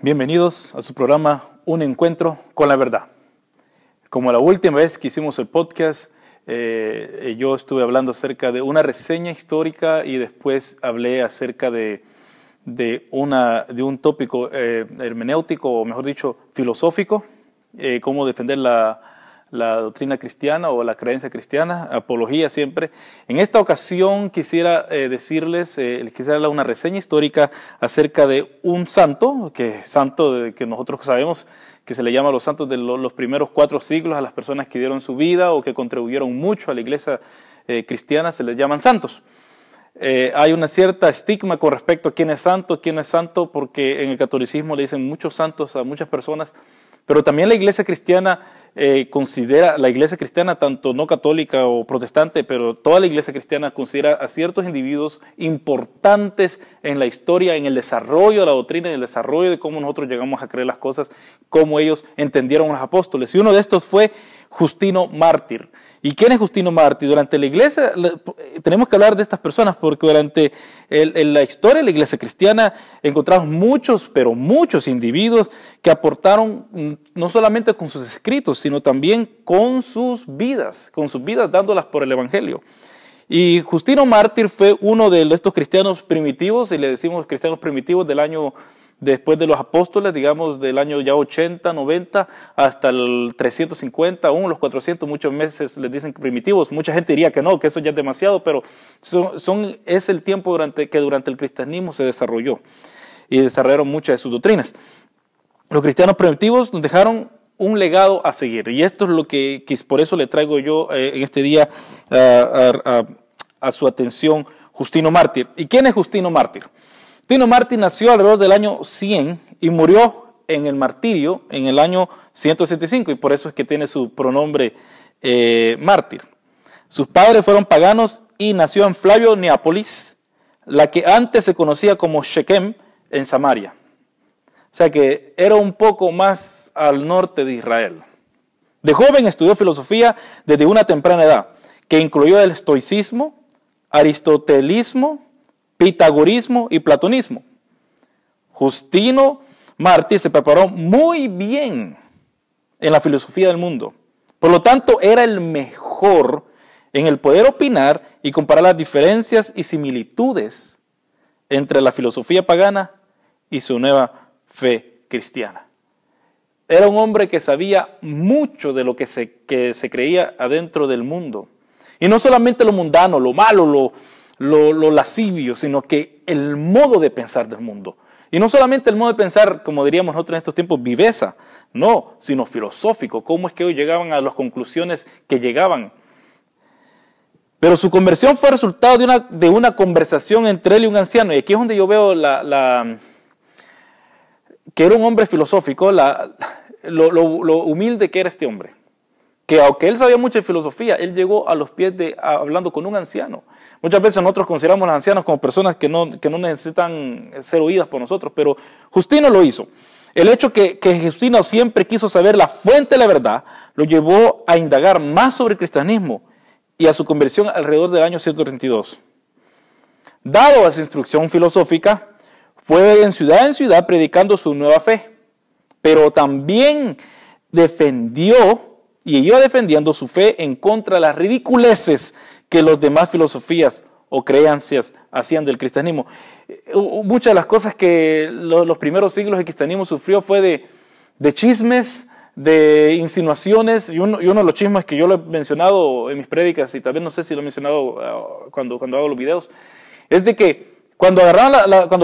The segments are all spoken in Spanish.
Bienvenidos a su programa Un Encuentro con la Verdad. Como la última vez que hicimos el podcast, yo estuve hablando acerca de una reseña histórica y después hablé acerca de un tópico hermenéutico, o mejor dicho, filosófico, cómo defender la doctrina cristiana o la creencia cristiana, apología siempre. En esta ocasión quisiera quisiera dar una reseña histórica acerca de un santo que nosotros sabemos que se le llama los santos de los primeros 4 siglos, a las personas que dieron su vida o que contribuyeron mucho a la iglesia cristiana, se les llaman santos. Hay una cierta estigma con respecto a quién es santo, porque en el catolicismo le dicen muchos santos a muchas personas, pero también la iglesia cristiana considera, la iglesia cristiana tanto no católica o protestante, pero toda la iglesia cristiana considera a ciertos individuos importantes en la historia, en el desarrollo de la doctrina, en el desarrollo de cómo nosotros llegamos a creer las cosas, cómo ellos entendieron a los apóstoles. Y uno de estos fue Justino Mártir. ¿Y quién es Justino Mártir? Durante la iglesia, tenemos que hablar de estas personas porque durante la historia de la iglesia cristiana encontramos muchos, pero muchos individuos que aportaron no solamente con sus escritos, sino también con sus vidas dándolas por el evangelio. Y Justino Mártir fue uno de estos cristianos primitivos, y le decimos cristianos primitivos del año después de los apóstoles, digamos del año ya 80, 90, hasta el 350, aún los 400, muchos meses les dicen primitivos. Mucha gente diría que no, que eso ya es demasiado, pero es el tiempo que durante el cristianismo se desarrolló y desarrollaron muchas de sus doctrinas. Los cristianos primitivos nos dejaron un legado a seguir, y esto es lo que por eso le traigo yo en este día a su atención Justino Mártir. ¿Y quién es Justino Mártir? Justino Mártir nació alrededor del año 100 y murió en el martirio en el año 165, y por eso es que tiene su pronombre mártir. Sus padres fueron paganos y nació en Flavio Neápolis, la que antes se conocía como Shequem, en Samaria. O sea que era un poco más al norte de Israel. De joven estudió filosofía desde una temprana edad, que incluyó el estoicismo, aristotelismo, pitagorismo y platonismo. Justino Mártir se preparó muy bien en la filosofía del mundo. Por lo tanto, era el mejor en el poder opinar y comparar las diferencias y similitudes entre la filosofía pagana y su nueva fe cristiana. Era un hombre que sabía mucho de lo que se creía adentro del mundo. Y no solamente lo mundano, lo malo, lo lascivio, sino que el modo de pensar del mundo. Y no solamente el modo de pensar, como diríamos nosotros en estos tiempos, viveza, no, sino filosófico, cómo es que ellos llegaban a las conclusiones que llegaban. Pero su conversión fue resultado de una conversación entre él y un anciano, y aquí es donde yo veo que era un hombre filosófico, lo humilde que era este hombre. Que aunque él sabía mucho de filosofía, él llegó a los pies hablando con un anciano. Muchas veces nosotros consideramos a los ancianos como personas que no necesitan ser oídas por nosotros, pero Justino lo hizo. El hecho que Justino siempre quiso saber la fuente de la verdad lo llevó a indagar más sobre el cristianismo y a su conversión alrededor del año 132. Dado a su instrucción filosófica, fue en ciudad predicando su nueva fe, pero también iba defendiendo su fe en contra de las ridiculeces que los demás filosofías o creencias hacían del cristianismo. Muchas de las cosas que los primeros siglos del cristianismo sufrió fue de chismes, de insinuaciones, y uno de los chismes que yo lo he mencionado en mis prédicas, y también no sé si lo he mencionado cuando hago los videos, es de que cuando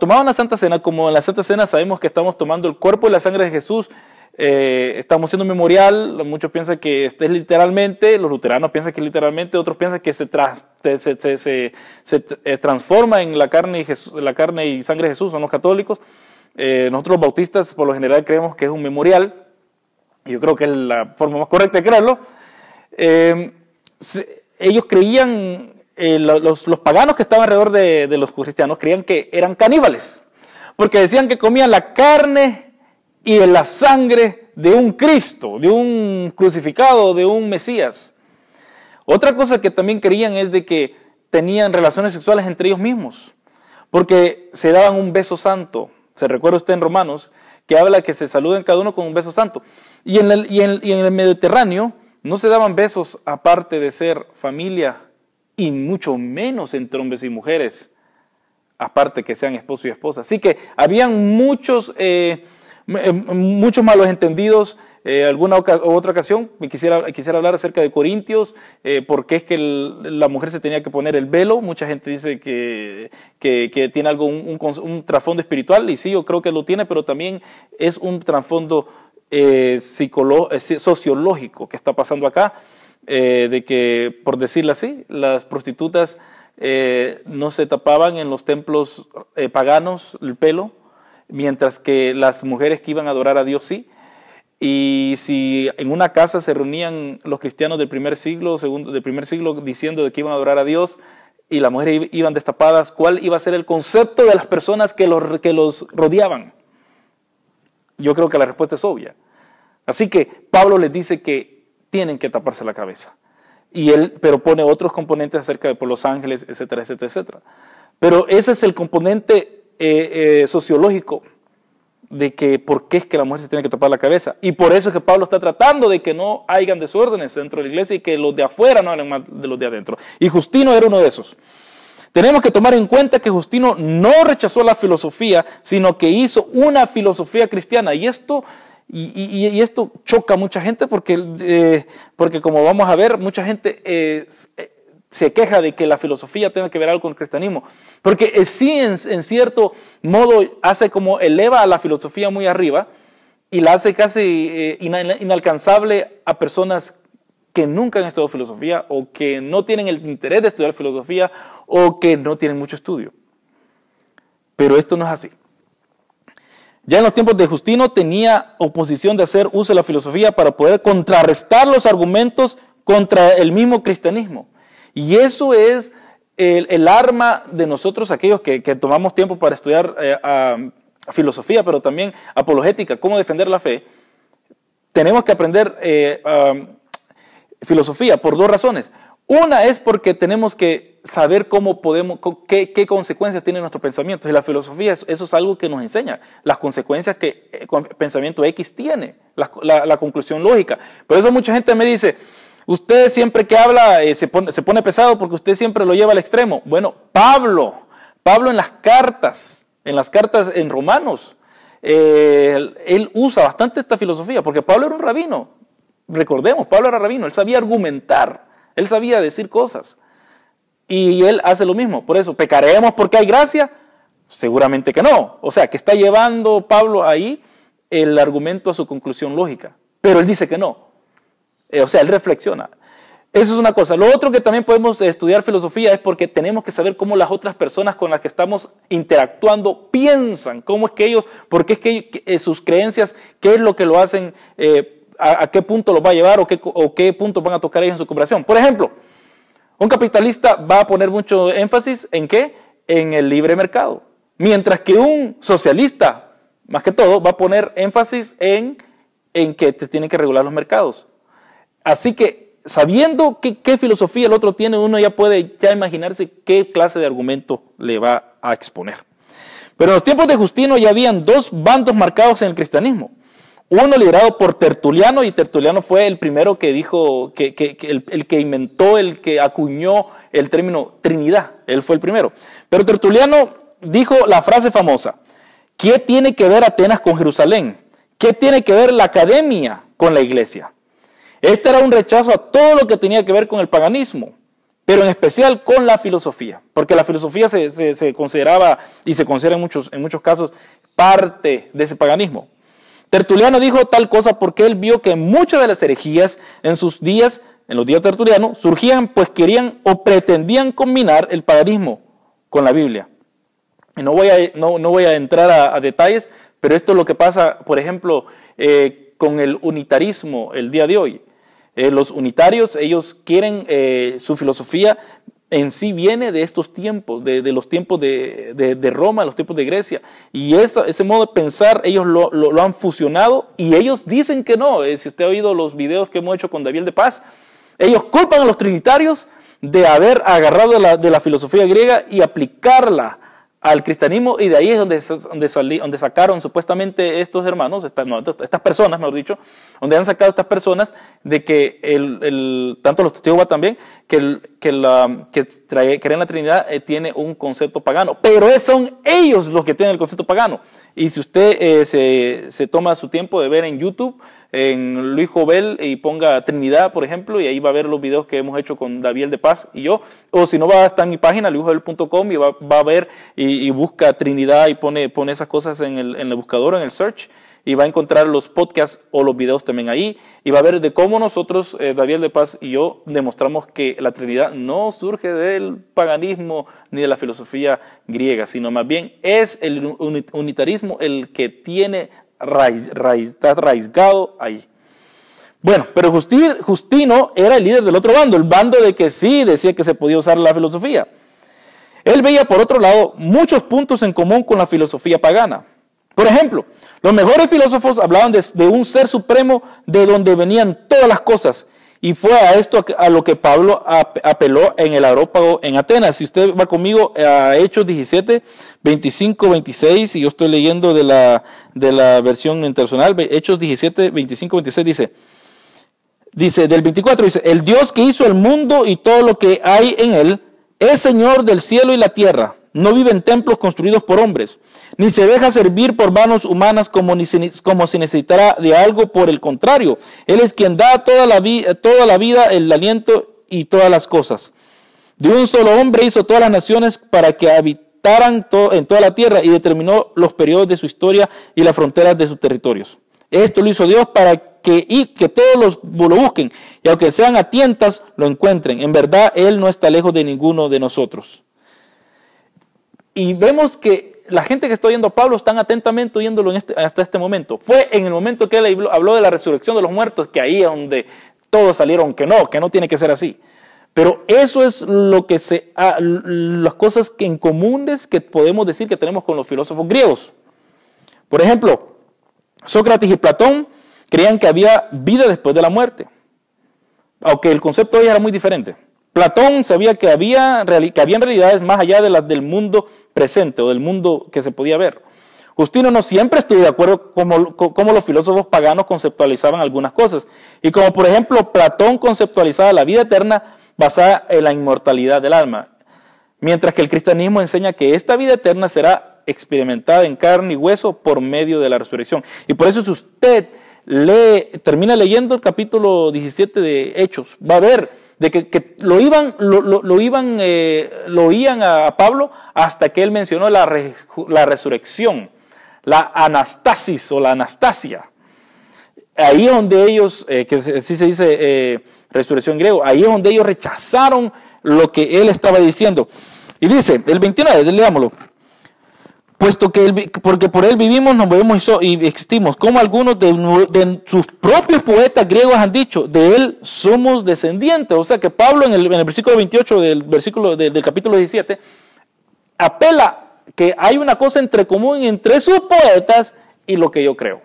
tomaban la Santa Cena, como en la Santa Cena sabemos que estamos tomando el cuerpo y la sangre de Jesús, estamos haciendo un memorial. Muchos piensan que este es literalmente, los luteranos piensan que es literalmente, otros piensan que se transforma en la carne y sangre de Jesús, son los católicos. Nosotros los bautistas por lo general creemos que es un memorial, y yo creo que es la forma más correcta de creerlo. Ellos creían, los paganos que estaban alrededor de los cristianos creían que eran caníbales, porque decían que comían la carne y la sangre de un Cristo, de un crucificado, de un Mesías. Otra cosa que también creían es de que tenían relaciones sexuales entre ellos mismos, porque se daban un beso santo, Se recuerda usted en Romanos, que habla que se saluden cada uno con un beso santo. Y en el Mediterráneo no se daban besos aparte de ser familia, y mucho menos entre hombres y mujeres, aparte que sean esposo y esposa. Así que habían muchos malos entendidos. Alguna otra ocasión quisiera hablar acerca de Corintios, porque es que la mujer se tenía que poner el velo. Mucha gente dice que tiene un trasfondo espiritual, y sí, yo creo que lo tiene, pero también es un trasfondo sociológico que está pasando acá, de que, por decirlo así, las prostitutas no se tapaban en los templos paganos el pelo, mientras que las mujeres que iban a adorar a Dios sí. Y si en una casa se reunían los cristianos del primer siglo diciendo de que iban a adorar a Dios, y las mujeres iban destapadas, ¿cuál iba a ser el concepto de las personas que los rodeaban? Yo creo que la respuesta es obvia. Así que Pablo les dice que tienen que taparse la cabeza. Pero pone otros componentes acerca de por los ángeles, etcétera, etcétera, etcétera. Pero ese es el componente sociológico de que por qué es que la mujer se tiene que tapar la cabeza. Y por eso es que Pablo está tratando de que no hayan desórdenes dentro de la iglesia y que los de afuera no hablen más de los de adentro. Y Justino era uno de esos. Tenemos que tomar en cuenta que Justino no rechazó la filosofía, sino que hizo una filosofía cristiana. Y esto choca a mucha gente porque como vamos a ver, mucha gente se queja de que la filosofía tenga que ver algo con el cristianismo. Porque sí, en cierto modo, eleva a la filosofía muy arriba y la hace casi inalcanzable a personas que nunca han estudiado filosofía, o que no tienen el interés de estudiar filosofía, o que no tienen mucho estudio. Pero esto no es así. Ya en los tiempos de Justino tenía oposición de hacer uso de la filosofía para poder contrarrestar los argumentos contra el mismo cristianismo. Y eso es el arma de nosotros, aquellos que tomamos tiempo para estudiar filosofía, pero también apologética, cómo defender la fe. Tenemos que aprender filosofía por dos razones. Una es porque tenemos que saber qué consecuencias tiene nuestro pensamiento. Y la filosofía, eso es algo que nos enseña, las consecuencias que el pensamiento X tiene, la conclusión lógica. Por eso mucha gente me dice, usted siempre que habla se pone pesado porque usted siempre lo lleva al extremo. Bueno, Pablo en las cartas en Romanos, él usa bastante esta filosofía, porque Pablo era un rabino. Recordemos, Pablo era rabino, él sabía argumentar, él sabía decir cosas. Y él hace lo mismo. Por eso, ¿pecaremos porque hay gracia? Seguramente que no. O sea, que está llevando Pablo ahí el argumento a su conclusión lógica. Pero él dice que no. O sea, él reflexiona. Eso es una cosa. Lo otro que también podemos estudiar filosofía es porque tenemos que saber cómo las otras personas con las que estamos interactuando piensan. Cómo es que ellos, por qué es que sus creencias, qué es lo que lo hacen, a qué punto los va a llevar o qué puntos van a tocar ellos en su conversación. Por ejemplo, un capitalista va a poner mucho énfasis ¿en qué? En el libre mercado. Mientras que un socialista, más que todo, va a poner énfasis en que te tienen que regular los mercados. Así que, sabiendo qué filosofía el otro tiene, uno ya puede imaginarse qué clase de argumento le va a exponer. Pero en los tiempos de Justino ya habían dos bandos marcados en el cristianismo. Uno liderado por Tertuliano, y Tertuliano fue el primero que dijo, el que inventó, el que acuñó el término Trinidad. Él fue el primero. Pero Tertuliano dijo la frase famosa, ¿qué tiene que ver Atenas con Jerusalén? ¿Qué tiene que ver la academia con la iglesia? Este era un rechazo a todo lo que tenía que ver con el paganismo, pero en especial con la filosofía, porque la filosofía se consideraba, y se considera en muchos casos, parte de ese paganismo. Tertuliano dijo tal cosa porque él vio que muchas de las herejías en sus días, en los días tertulianos, surgían pues querían o pretendían combinar el paganismo con la Biblia. Y no voy a entrar a detalles, pero esto es lo que pasa, por ejemplo, con el unitarismo el día de hoy. Los unitarios, ellos quieren, su filosofía en sí viene de estos tiempos, de los tiempos de Roma, los tiempos de Grecia. Y ese modo de pensar, ellos lo han fusionado y ellos dicen que no. Si usted ha oído los videos que hemos hecho con David de Paz, ellos culpan a los trinitarios de haber agarrado de la filosofía griega y aplicarla al cristianismo, y de ahí es donde sacaron supuestamente estos hermanos, estas personas, mejor dicho, donde han sacado estas personas de que tanto los testigos también, que creen la Trinidad tiene un concepto pagano, pero son ellos los que tienen el concepto pagano. Y si usted se toma su tiempo de ver en YouTube, en Luis Jovel, y ponga Trinidad, por ejemplo, y ahí va a ver los videos que hemos hecho con David de Paz y yo, o si no, va a estar en mi página, luisjovel.com, y va a ver y busca Trinidad y pone esas cosas en el buscador, en el search, y va a encontrar los podcasts o los videos también ahí, y va a ver de cómo nosotros, David de Paz y yo, demostramos que la Trinidad no surge del paganismo ni de la filosofía griega, sino más bien es el unitarismo el que tiene está arraigado ahí. Bueno, pero Justino era el líder del otro bando, el bando de que sí decía que se podía usar la filosofía. Él veía, por otro lado, muchos puntos en común con la filosofía pagana. Por ejemplo, los mejores filósofos hablaban de un ser supremo de donde venían todas las cosas. Y fue a esto a lo que Pablo apeló en el Areópago en Atenas. Si usted va conmigo a Hechos 17, 25, 26, y yo estoy leyendo de la versión internacional, Hechos 17, 25, 26 dice del 24, dice, el Dios que hizo el mundo y todo lo que hay en él, es Señor del cielo y la tierra. No vive en templos construidos por hombres, ni se deja servir por manos humanas como si necesitara de algo. Por el contrario, Él es quien da toda la vida, el aliento y todas las cosas. De un solo hombre hizo todas las naciones para que habitaran en toda la tierra, y determinó los periodos de su historia y las fronteras de sus territorios. Esto lo hizo Dios para que todos lo busquen, y aunque sean a tientas, lo encuentren. En verdad, Él no está lejos de ninguno de nosotros. Y vemos que la gente que está oyendo a Pablo están atentamente oyéndolo hasta este momento. Fue en el momento que él habló de la resurrección de los muertos, que ahí es donde todos salieron que no tiene que ser así. Pero eso es las cosas en comunes que podemos decir que tenemos con los filósofos griegos. Por ejemplo, Sócrates y Platón creían que había vida después de la muerte, aunque el concepto de ella era muy diferente. Platón sabía que habían realidades más allá de las del mundo presente o del mundo que se podía ver. Justino no siempre estuvo de acuerdo con cómo los filósofos paganos conceptualizaban algunas cosas. Y como por ejemplo Platón conceptualizaba la vida eterna basada en la inmortalidad del alma, mientras que el cristianismo enseña que esta vida eterna será experimentada en carne y hueso por medio de la resurrección. Y por eso si usted termina leyendo el capítulo 17 de Hechos, va a ver de que lo oían a Pablo hasta que él mencionó la resurrección, la anastasis o la anastasia. Ahí es donde ellos, que así se dice resurrección en griego, ahí es donde ellos rechazaron lo que él estaba diciendo. Y dice, el 29, leámoslo. Porque por él vivimos, nos movemos y existimos, como algunos de sus propios poetas griegos han dicho, de él somos descendientes. O sea que Pablo en el versículo 28 del capítulo 17 apela que hay una cosa común entre sus poetas y lo que yo creo.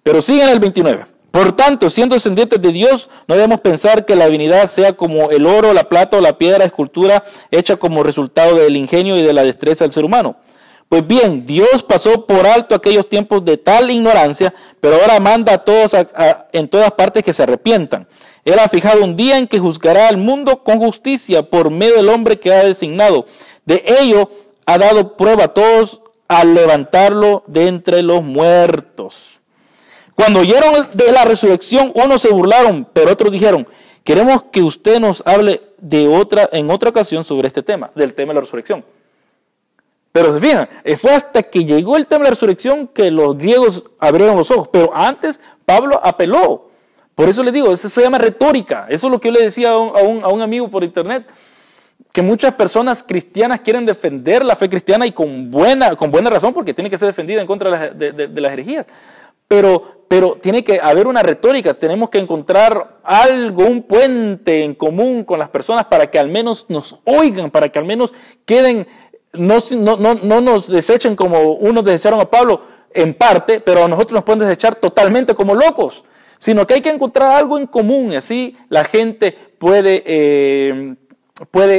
Pero sigue en el 29. Por tanto, siendo descendientes de Dios, no debemos pensar que la divinidad sea como el oro, la plata o la piedra, escultura hecha como resultado del ingenio y de la destreza del ser humano. Pues bien, Dios pasó por alto aquellos tiempos de tal ignorancia, pero ahora manda a todos en todas partes que se arrepientan. Él ha fijado un día en que juzgará al mundo con justicia por medio del hombre que ha designado. De ello ha dado prueba a todos al levantarlo de entre los muertos. Cuando oyeron de la resurrección, unos se burlaron, pero otros dijeron, queremos que usted nos hable en otra ocasión sobre este tema, del tema de la resurrección. Pero se fijan, fue hasta que llegó el tema de la resurrección que los griegos abrieron los ojos. Pero antes Pablo apeló. Por eso les digo, eso se llama retórica. Eso es lo que yo le decía a un amigo por internet. Que muchas personas cristianas quieren defender la fe cristiana y con buena razón, porque tiene que ser defendida en contra de las herejías. Pero tiene que haber una retórica. Tenemos que encontrar algo, un puente en común con las personas para que al menos nos oigan, para que al menos queden... No nos desechen como unos desecharon a Pablo en parte, pero a nosotros nos pueden desechar totalmente como locos, sino que hay que encontrar algo en común, y así la gente puede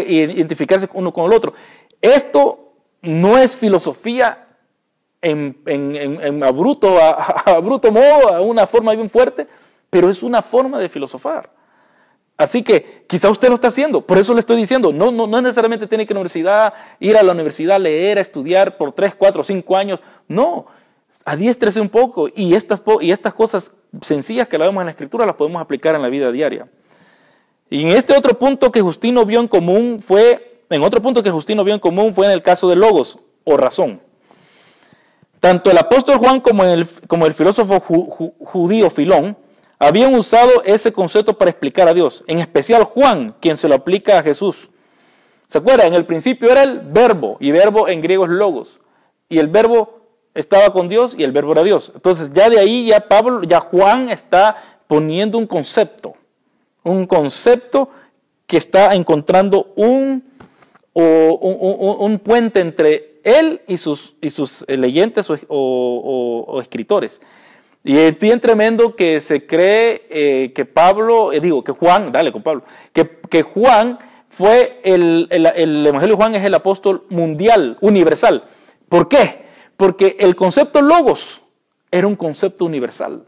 identificarse uno con el otro. Esto no es filosofía a bruto modo, a una forma bien fuerte, pero es una forma de filosofar. Así que quizá usted lo está haciendo, por eso le estoy diciendo, no necesariamente tiene que ir a la universidad, leer, a estudiar por 3, 4, 5 años, no, adiéstrese un poco y estas cosas sencillas que la vemos en la Escritura las podemos aplicar en la vida diaria. Y en otro punto que Justino vio en común fue en el caso del logos o razón. Tanto el apóstol Juan como el filósofo judío Filón habían usado ese concepto para explicar a Dios. En especial Juan, quien se lo aplica a Jesús. ¿Se acuerdan? En el principio era el verbo, y verbo en griego es logos. Y el verbo estaba con Dios y el verbo era Dios. Entonces ya de ahí ya Juan está poniendo un concepto que está encontrando un puente entre él y sus leyentes o escritores. Y es bien tremendo que se cree que Juan fue el Evangelio de Juan es el apóstol mundial, universal. ¿Por qué? Porque el concepto logos era un concepto universal.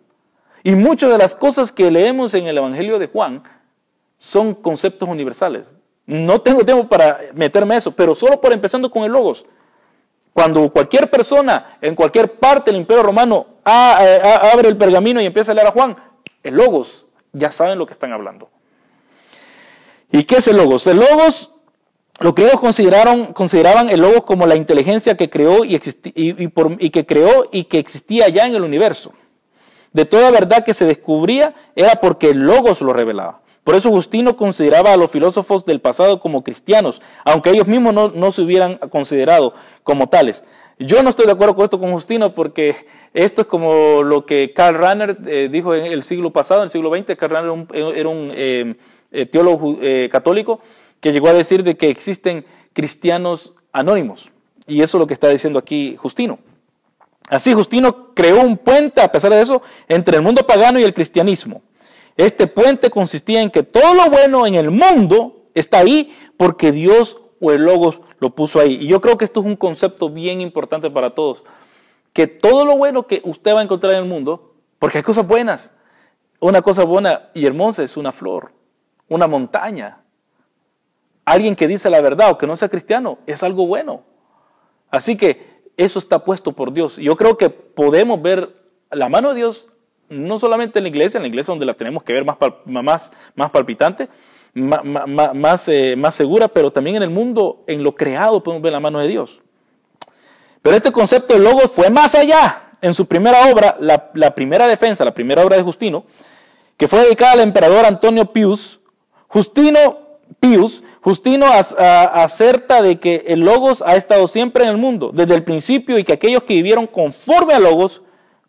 Y muchas de las cosas que leemos en el Evangelio de Juan son conceptos universales. No tengo tiempo para meterme a eso, pero solo por empezando con el logos. Cuando cualquier persona en cualquier parte del Imperio Romano abre el pergamino y empieza a leer a Juan, el logos, ya saben lo que están hablando. ¿Y qué es el logos? El logos, los griegos consideraban el logos como la inteligencia que creó y que existía ya en el universo. De toda verdad que se descubría era porque el logos lo revelaba. Por eso Justino consideraba a los filósofos del pasado como cristianos, aunque ellos mismos no se hubieran considerado como tales. Yo no estoy de acuerdo con esto con Justino porque esto es como lo que Karl Rahner dijo en el siglo pasado, en el siglo XX. Karl Rahner era un teólogo católico que llegó a decir de que existen cristianos anónimos. Y eso es lo que está diciendo aquí Justino. Así Justino creó un puente, a pesar de eso, entre el mundo pagano y el cristianismo. Este puente consistía en que todo lo bueno en el mundo está ahí porque Dios o el Logos lo puso ahí. Y yo creo que esto es un concepto bien importante para todos. Que todo lo bueno que usted va a encontrar en el mundo, porque hay cosas buenas. Una cosa buena y hermosa es una flor, una montaña. Alguien que dice la verdad o que no sea cristiano es algo bueno. Así que eso está puesto por Dios. Yo creo que podemos ver la mano de Dios no solamente en la iglesia donde la tenemos que ver más palpitante, más segura, pero también en el mundo, en lo creado podemos ver la mano de Dios. Pero este concepto de logos fue más allá. En su primera obra, la primera defensa, la primera obra de Justino, que fue dedicada al emperador Antonio Pius, Justino acerta de que el logos ha estado siempre en el mundo, desde el principio, y que aquellos que vivieron conforme al logos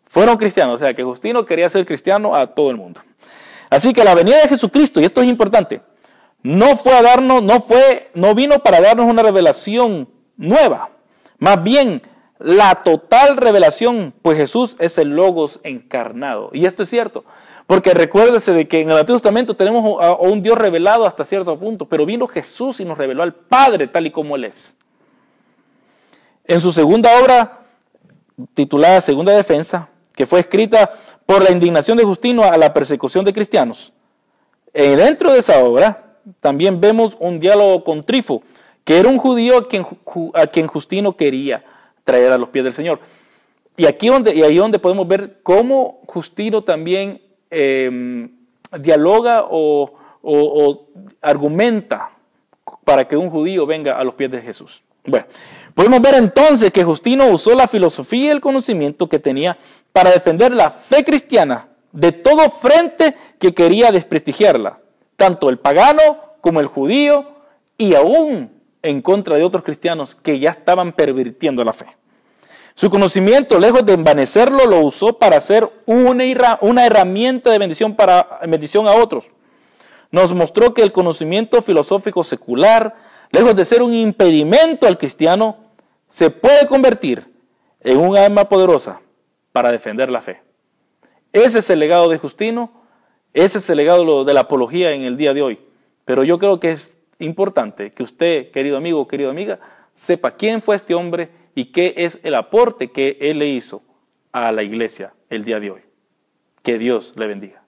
fueron cristianos. O sea, que Justino quería ser cristiano a todo el mundo. Así que la venida de Jesucristo, y esto es importante, no vino para darnos una revelación nueva, más bien la total revelación, pues Jesús es el logos encarnado. Y esto es cierto, porque recuérdese de que en el Antiguo Testamento tenemos a un Dios revelado hasta cierto punto, pero vino Jesús y nos reveló al Padre tal y como Él es. En su segunda obra, titulada Segunda Defensa, que fue escrita por la indignación de Justino a la persecución de cristianos, dentro de esa obra también vemos un diálogo con Trifo, que era un judío a quien Justino quería traer a los pies del Señor. Y ahí donde podemos ver cómo Justino también dialoga o argumenta para que un judío venga a los pies de Jesús. Bueno, podemos ver entonces que Justino usó la filosofía y el conocimiento que tenía para defender la fe cristiana de todo frente que quería desprestigiarla, tanto el pagano como el judío, y aún en contra de otros cristianos que ya estaban pervirtiendo la fe. Su conocimiento, lejos de envanecerlo, lo usó para hacer una herramienta de bendición a otros. Nos mostró que el conocimiento filosófico secular, lejos de ser un impedimento al cristiano, se puede convertir en un arma poderosa para defender la fe. Ese es el legado de Justino, ese es el legado de la apología en el día de hoy. Pero yo creo que es importante que usted, querido amigo, querida amiga, sepa quién fue este hombre y qué es el aporte que él le hizo a la iglesia el día de hoy. Que Dios le bendiga.